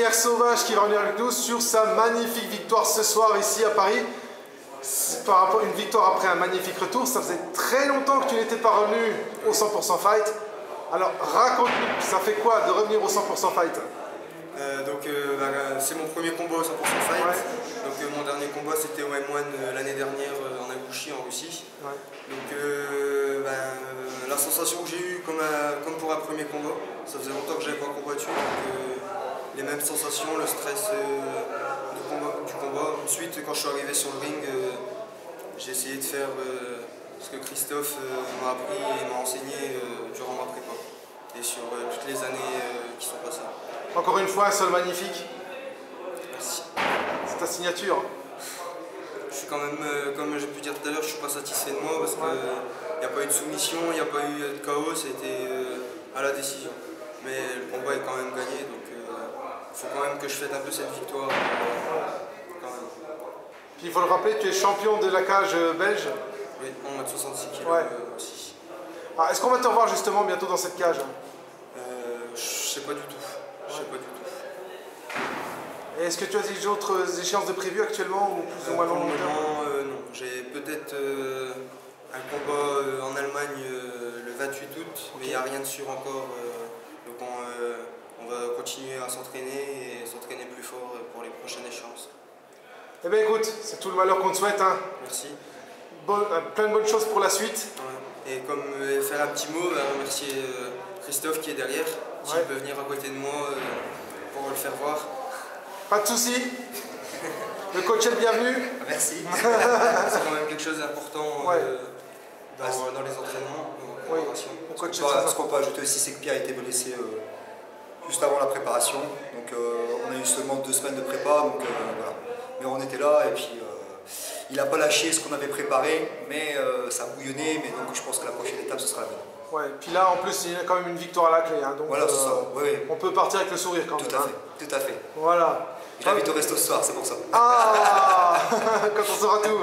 Pierre Sauvage qui va revenir avec nous sur sa magnifique victoire ce soir ici à Paris. Par rapport à une victoire après un magnifique retour, ça faisait très longtemps que tu n'étais pas revenu au 100% fight. Alors raconte-nous, ça fait quoi de revenir au 100% fight? C'est mon premier combat au 100% fight. Ouais. Donc mon dernier combat c'était au M1 l'année dernière en Ingouchie en Russie. Ouais. Donc la sensation que j'ai eue comme pour un premier combat, ça faisait longtemps que j'avais pas combattu. Les mêmes sensations, le stress du combat. Ensuite quand je suis arrivé sur le ring, j'ai essayé de faire ce que Christophe m'a appris et m'a enseigné durant ma prépa et sur toutes les années qui sont passées. Encore une fois, un sol magnifique. Merci. C'est ta signature. Je suis quand même, comme j'ai pu dire tout à l'heure, je suis pas satisfait de moi parce qu'il n'y a pas eu de soumission, il n'y a pas eu de chaos, c'était à la décision. Mais le combat est quand même gagné, donc il faut quand même que je fête un peu cette victoire. Quand même. Puis il faut le rappeler, tu es champion de la cage belge. Oui, en mode 66 kg aussi. Ah, est-ce qu'on va te revoir justement bientôt dans cette cage? Je sais pas du tout. Je sais pas du tout. Et est-ce que tu as d'autres échéances de prévues actuellement ou plus ou moins long terme? Non. J'ai peut-être un combat en Allemagne le 28 août, mais il n'y a rien de sûr encore. Donc on va continuer à s'entraîner et s'entraîner plus fort pour les prochaines échéances. Eh bien écoute, c'est tout le malheur qu'on te souhaite. Hein. Merci. Plein de bonnes choses pour la suite. Ouais. Et comme faire un petit mot, remercier Christophe qui est derrière, qui peut venir à côté de moi pour le faire voir. Pas de soucis. Le coach est le bienvenu. Merci. C'est quand même quelque chose d'important dans les entraînements. Oui. Ce qu'on peut ajouter aussi, c'est que Pierre a été blessé juste avant la préparation. Donc on a eu seulement 2 semaines de prépa. Donc, voilà. Mais on était là et puis il n'a pas lâché ce qu'on avait préparé, mais ça a bouillonné. Mais donc je pense que la prochaine étape, ce sera la bonne. Ouais, puis là en plus il y a quand même une victoire à la clé, hein, donc voilà, c'est ça. Oui. On peut partir avec le sourire quand même. Tout à fait. Voilà. Je l'invite au resto ce soir, c'est pour ça. Ah quand on saura tout.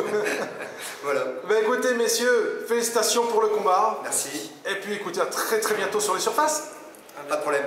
Voilà. Ben écoutez messieurs, félicitations pour le combat. Merci. Et puis écoutez, à très bientôt sur les surfaces. Pas de problème.